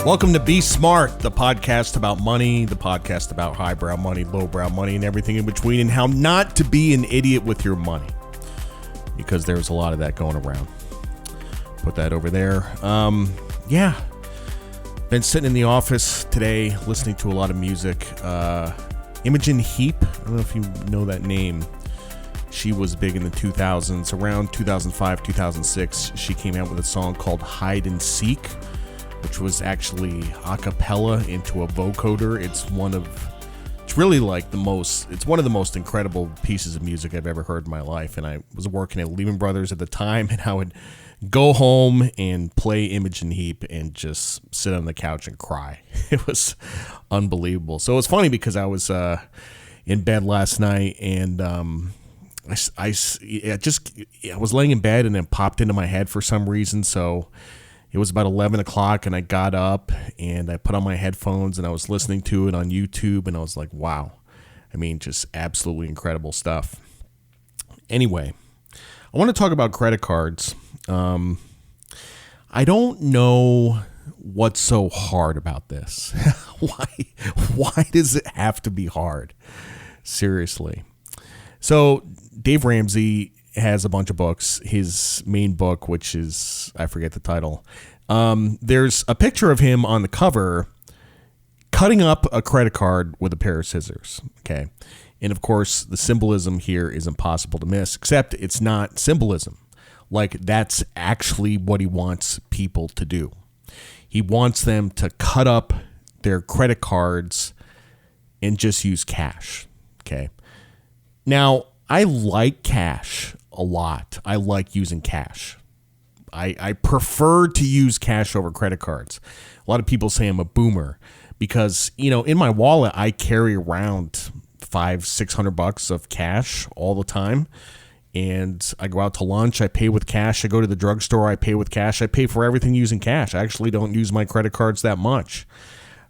Welcome to Be Smart, the podcast about money, the podcast about highbrow money, lowbrow money, and everything in between, and how not to be an idiot with your money. Because there's a lot of that going around. Put that over there. Been sitting in the office today, listening to a lot of music. Imogen Heap, I don't know if you know that name. She was big in the 2000s. Around 2005, 2006, she came out with a song called Hide and Seek, which was actually a cappella into a vocoder. It's one of the most incredible pieces of music I've ever heard in my life. And I was working at Lehman Brothers at the time, and I would go home and play Imogen Heap and just sit on the couch and cry. It was unbelievable. So it's funny because I was in bed last night, and I was laying in bed, and it popped into my head for some reason. So it was about 11 o'clock, and I got up, and I put on my headphones, and I was listening to it on YouTube, and I was like, wow. I mean, just absolutely incredible stuff. Anyway, I want to talk about credit cards. I don't know what's so hard about this. Why does it have to be hard? Seriously. So Dave Ramsey has a bunch of books. His main book, which is, I forget the title. There's a picture of him on the cover cutting up a credit card with a pair of scissors. Okay. And of course, the symbolism here is impossible to miss, except it's not symbolism. Like, that's actually what he wants people to do. He wants them to cut up their credit cards and just use cash. Okay. Now, I like cash a lot. I like using cash. I prefer to use cash over credit cards. A lot of people say I'm a boomer because, in my wallet, I carry around $500-600 of cash all the time. And I go out to lunch, I pay with cash. I go to the drugstore, I pay with cash. I pay for everything using cash. I actually don't use my credit cards that much.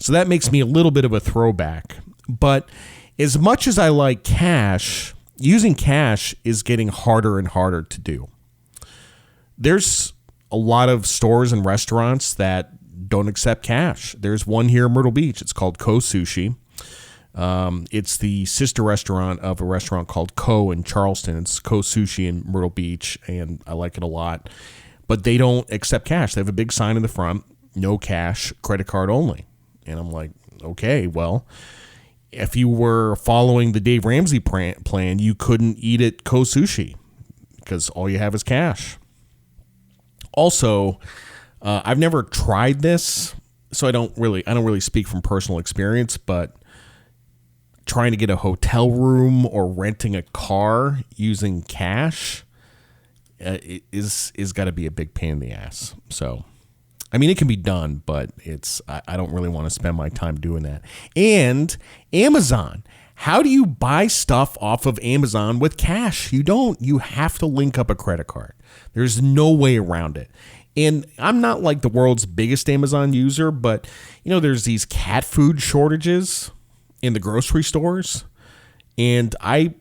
So that makes me a little bit of a throwback. But as much as I like cash, using cash is getting harder and harder to do. There's a lot of stores and restaurants that don't accept cash. There's one here in Myrtle Beach. It's called Co Sushi. It's the sister restaurant of a restaurant called Co in Charleston. It's Co Sushi in Myrtle Beach, and I like it a lot. But they don't accept cash. They have a big sign in the front, no cash, credit card only. And I'm like, okay, well, if you were following the Dave Ramsey plan, you couldn't eat at Co Sushi because all you have is cash. Also, I've never tried this, so I don't really speak from personal experience, but trying to get a hotel room or renting a car using cash is got to be a big pain in the ass. So, I mean, it can be done, but I don't really want to spend my time doing that. And Amazon. How do you buy stuff off of Amazon with cash? You don't. You have to link up a credit card. There's no way around it. And I'm not like the world's biggest Amazon user, but there's these cat food shortages in the grocery stores, and I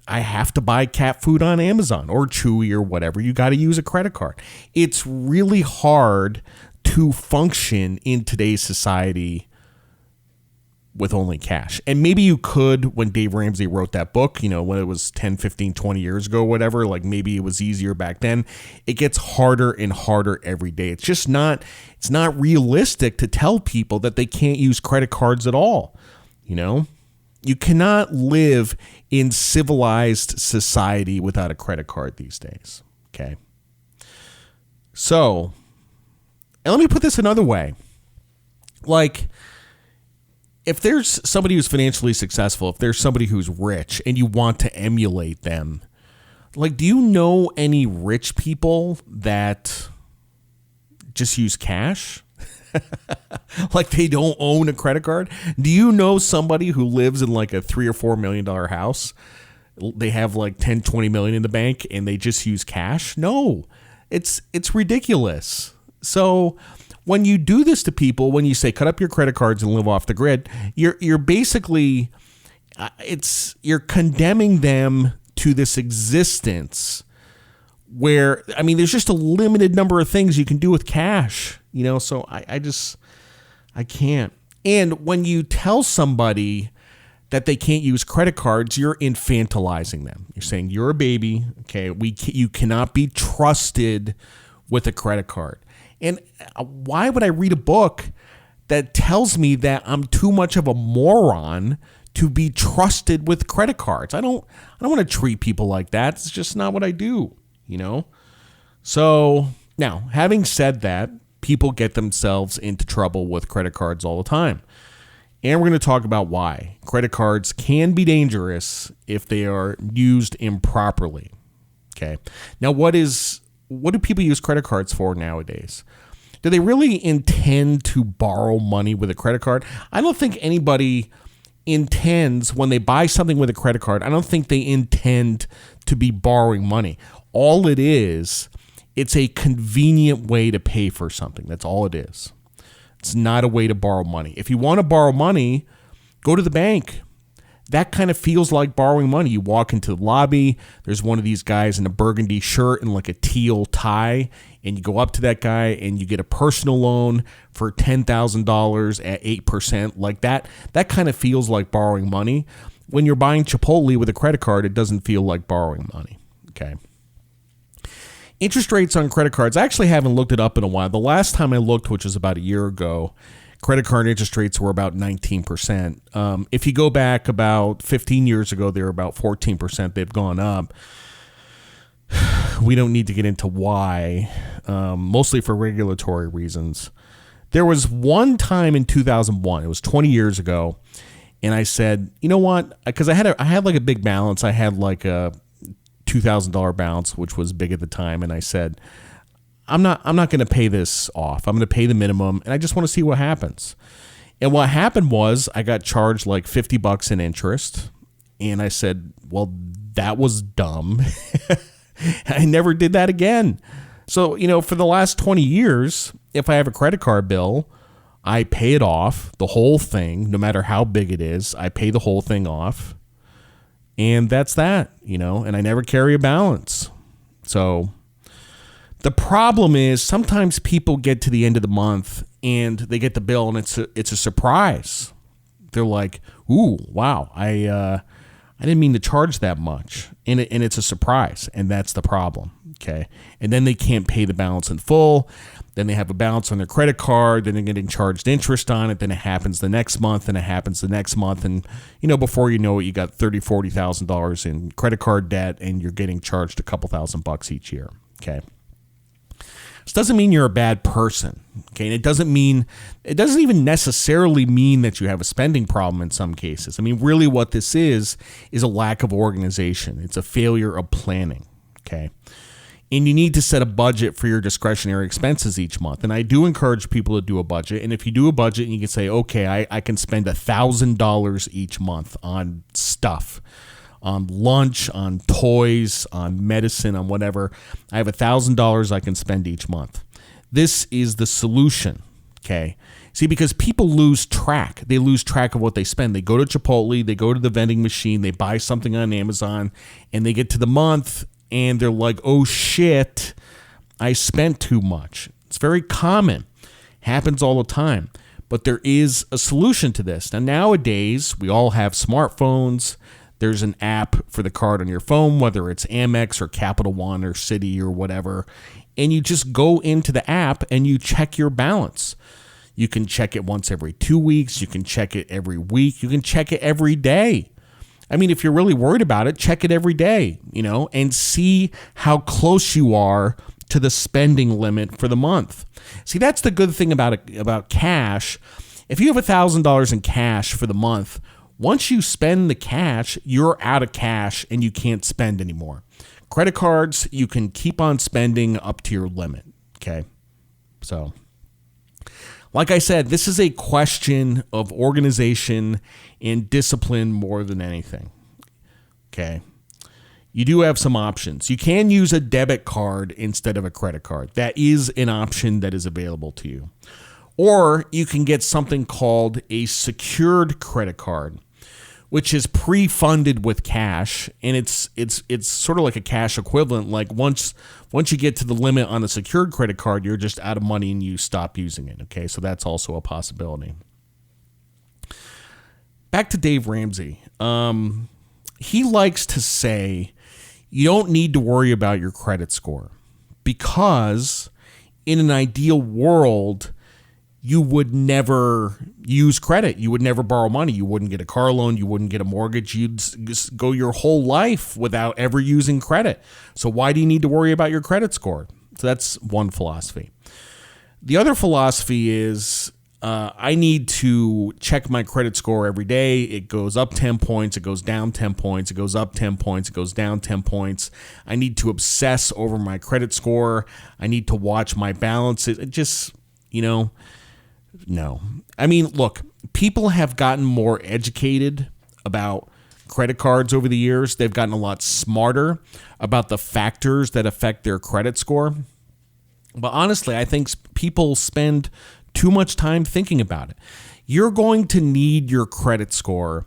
have to buy cat food on Amazon or Chewy or whatever. You got to use a credit card. It's really hard to function in today's society with only cash. And maybe you could when Dave Ramsey wrote that book, when it was 10, 15, 20 years ago, whatever, like maybe it was easier back then. It gets harder and harder every day. It's not realistic to tell people that they can't use credit cards at all. You cannot live in civilized society without a credit card these days. Okay. So, and let me put this another way. Like, if there's somebody who's financially successful, if there's somebody who's rich and you want to emulate them, like, do you know any rich people that just use cash? Like, they don't own a credit card? Do you know somebody who lives in like a $3 or $4 million house? They have like 10, 20 million in the bank and they just use cash? No, it's ridiculous. So when you do this to people, when you say cut up your credit cards and live off the grid, you're basically you're condemning them to this existence where, I mean, there's just a limited number of things you can do with cash, so I just I can't. And when you tell somebody that they can't use credit cards, you're infantilizing them. You're saying you're a baby. Okay, you cannot be trusted with a credit card. And why would I read a book that tells me that I'm too much of a moron to be trusted with credit cards? I don't want to treat people like that. It's just not what I do, So now, having said that, people get themselves into trouble with credit cards all the time. And we're going to talk about why credit cards can be dangerous if they are used improperly. Okay. Now, what do people use credit cards for nowadays? Do they really intend to borrow money with a credit card? I don't think anybody intends, when they buy something with a credit card, I don't think they intend to be borrowing money. All it is, it's a convenient way to pay for something. That's all it is. It's not a way to borrow money. If you want to borrow money, go to the bank. That kind of feels like borrowing money. You walk into the lobby, there's one of these guys in a burgundy shirt and like a teal tie, and you go up to that guy and you get a personal loan for $10,000 at 8%. Like that kind of feels like borrowing money. When you're buying Chipotle with a credit card, it doesn't feel like borrowing money. Okay. Interest rates on credit cards, I actually haven't looked it up in a while. The last time I looked, which was about a year ago, credit card interest rates were about 19%. If you go back about 15 years ago, they were about 14%. They've gone up. We don't need to get into why, mostly for regulatory reasons. There was one time in 2001, it was 20 years ago, and I said, you know what? Because I had like a big balance. I had like a $2,000 balance, which was big at the time, and I said, I'm not going to pay this off. I'm going to pay the minimum, and I just want to see what happens. And what happened was I got charged like $50 in interest, and I said, well, that was dumb. I never did that again. So, for the last 20 years, if I have a credit card bill, I pay it off, the whole thing, no matter how big it is. I pay the whole thing off. And that's that, and I never carry a balance. So the problem is sometimes people get to the end of the month and they get the bill and it's a surprise. They're like, ooh, wow, I didn't mean to charge that much. And it's a surprise. And that's the problem. Okay. And then they can't pay the balance in full. Then they have a balance on their credit card. Then they're getting charged interest on it. Then it happens the next month, and it happens the next month. And, before you know it, you got $30,000, $40,000 in credit card debt, and you're getting charged a couple $1,000 each year. Okay. This doesn't mean you're a bad person. Okay. And it doesn't even necessarily mean that you have a spending problem in some cases. I mean, really what this is a lack of organization. It's a failure of planning. Okay. And you need to set a budget for your discretionary expenses each month. And I do encourage people to do a budget. And if you do a budget and you can say, okay, I can spend $1,000 each month on stuff, on lunch, on toys, on medicine, on whatever. I have $1,000 I can spend each month. This is the solution. Okay. See, because people lose track. They lose track of what they spend. They go to Chipotle, they go to the vending machine, they buy something on Amazon, and they get to the month and they're like, oh shit, I spent too much. It's very common. Happens all the time. But there is a solution to this. Now, nowadays, we all have smartphones. There's an app for the card on your phone, whether it's Amex or Capital One or Citi or whatever. And you just go into the app and you check your balance. You can check it once every 2 weeks. You can check it every week. You can check it every day. I mean, if you're really worried about it, check it every day, and see how close you are to the spending limit for the month. See, that's the good thing about cash. If you have $1,000 in cash for the month, once you spend the cash, you're out of cash and you can't spend anymore. Credit cards, you can keep on spending up to your limit. Okay. So, like I said, this is a question of organization and discipline more than anything. Okay. You do have some options. You can use a debit card instead of a credit card. That is an option that is available to you. Or you can get something called a secured credit card, which is pre-funded with cash, and it's sort of like a cash equivalent. Like once you get to the limit on the secured credit card, you're just out of money and you stop using it. Okay, so that's also a possibility. Back to Dave Ramsey. He likes to say you don't need to worry about your credit score because in an ideal world, you would never use credit. You would never borrow money. You wouldn't get a car loan. You wouldn't get a mortgage. You'd just go your whole life without ever using credit. So why do you need to worry about your credit score? So that's one philosophy. The other philosophy is I need to check my credit score every day. It goes up 10 points. It goes down 10 points. It goes up 10 points. It goes down 10 points. I need to obsess over my credit score. I need to watch my balances. It just, no. I mean, look, people have gotten more educated about credit cards over the years. They've gotten a lot smarter about the factors that affect their credit score. But honestly, I think people spend too much time thinking about it. You're going to need your credit score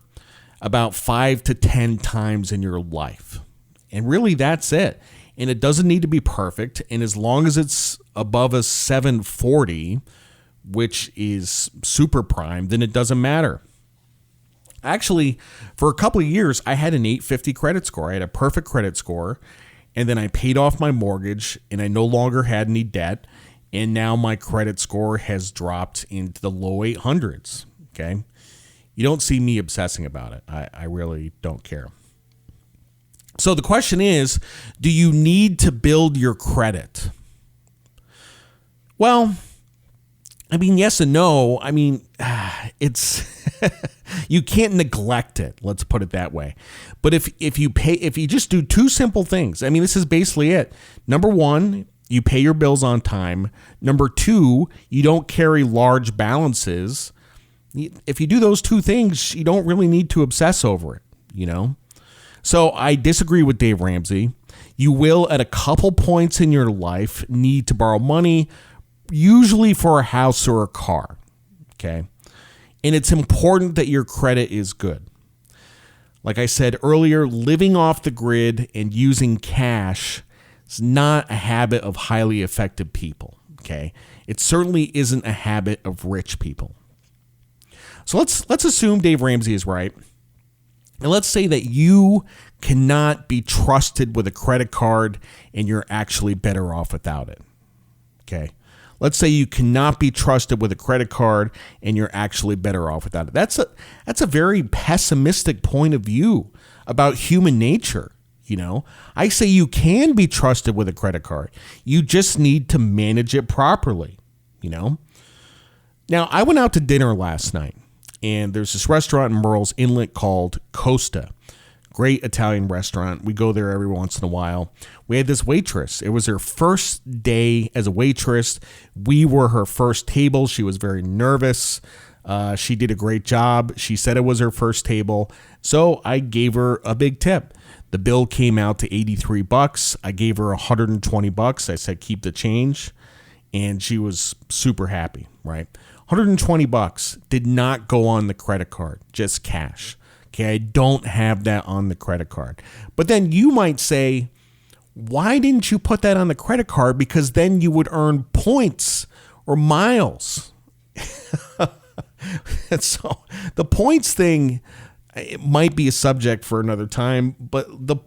about 5 to 10 times in your life. And really, that's it. And it doesn't need to be perfect. And as long as it's above a 740, which is super prime, then it doesn't matter. Actually, for a couple of years, I had an 850 credit score. I had a perfect credit score, and then I paid off my mortgage, and I no longer had any debt, and now my credit score has dropped into the low 800s, okay? You don't see me obsessing about it. I really don't care. So the question is, do you need to build your credit? Well, I mean, yes and no. I mean, it's you can't neglect it. Let's put it that way. But if you just do two simple things, I mean, this is basically it. Number one, you pay your bills on time. Number two, you don't carry large balances. If you do those two things, you don't really need to obsess over it, So I disagree with Dave Ramsey. You will, at a couple points in your life, need to borrow money, usually for a house or a car, okay? And it's important that your credit is good. Like I said earlier, living off the grid and using cash is not a habit of highly effective people, okay? It certainly isn't a habit of rich people. So let's assume Dave Ramsey is right. And let's say that you cannot be trusted with a credit card and you're actually better off without it, okay? Let's say you cannot be trusted with a credit card and you're actually better off without it. That's a very pessimistic point of view about human nature, I say you can be trusted with a credit card. You just need to manage it properly, Now, I went out to dinner last night, and there's this restaurant in Murrells Inlet called Costa. Great Italian restaurant. We go there every once in a while. We had this waitress. It was her first day as a waitress. We were her first table. She was very nervous. She did a great job. She said it was her first table. So I gave her a big tip. The bill came out to $83. I gave her $120. I said, keep the change. And she was super happy, right? $120 did not go on the credit card, just cash. Okay, I don't have that on the credit card. But then you might say, why didn't you put that on the credit card? Because then you would earn points or miles. And so the points thing, it might be a subject for another time, but the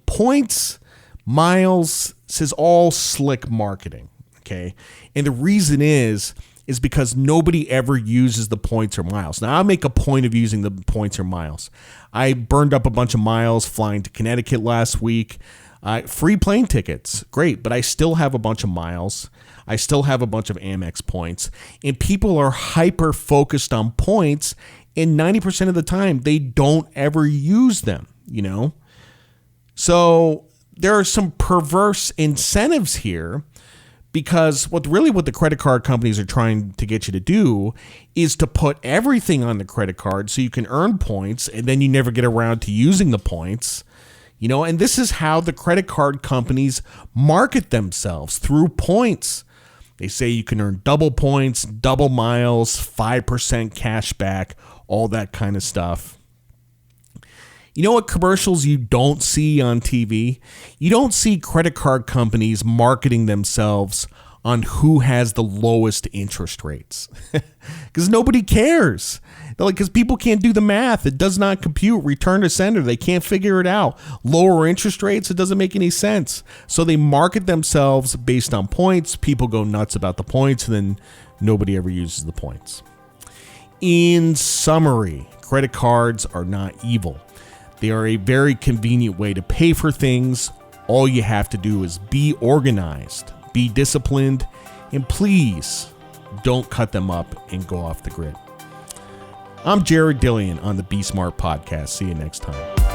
points, miles, this is all slick marketing, okay? And the reason is because nobody ever uses the points or miles. Now, I'll make a point of using the points or miles. I burned up a bunch of miles flying to Connecticut last week. Free plane tickets, great, but I still have a bunch of miles. I still have a bunch of Amex points. And people are hyper-focused on points, and 90% of the time, they don't ever use them, So there are some perverse incentives here, because what the credit card companies are trying to get you to do is to put everything on the credit card so you can earn points, and then you never get around to using the points. And this is how the credit card companies market themselves, through points. They say you can earn double points, double miles, 5% cash back, all that kind of stuff. You know what commercials you don't see on TV? You don't see credit card companies marketing themselves on who has the lowest interest rates. Because nobody cares. Because people can't do the math. It does not compute. Return to sender. They can't figure it out. Lower interest rates, it doesn't make any sense. So they market themselves based on points. People go nuts about the points, and then nobody ever uses the points. In summary, credit cards are not evil. They are a very convenient way to pay for things. All you have to do is be organized, be disciplined, and please don't cut them up and go off the grid. I'm Jared Dillian on the Be Smart podcast. See you next time.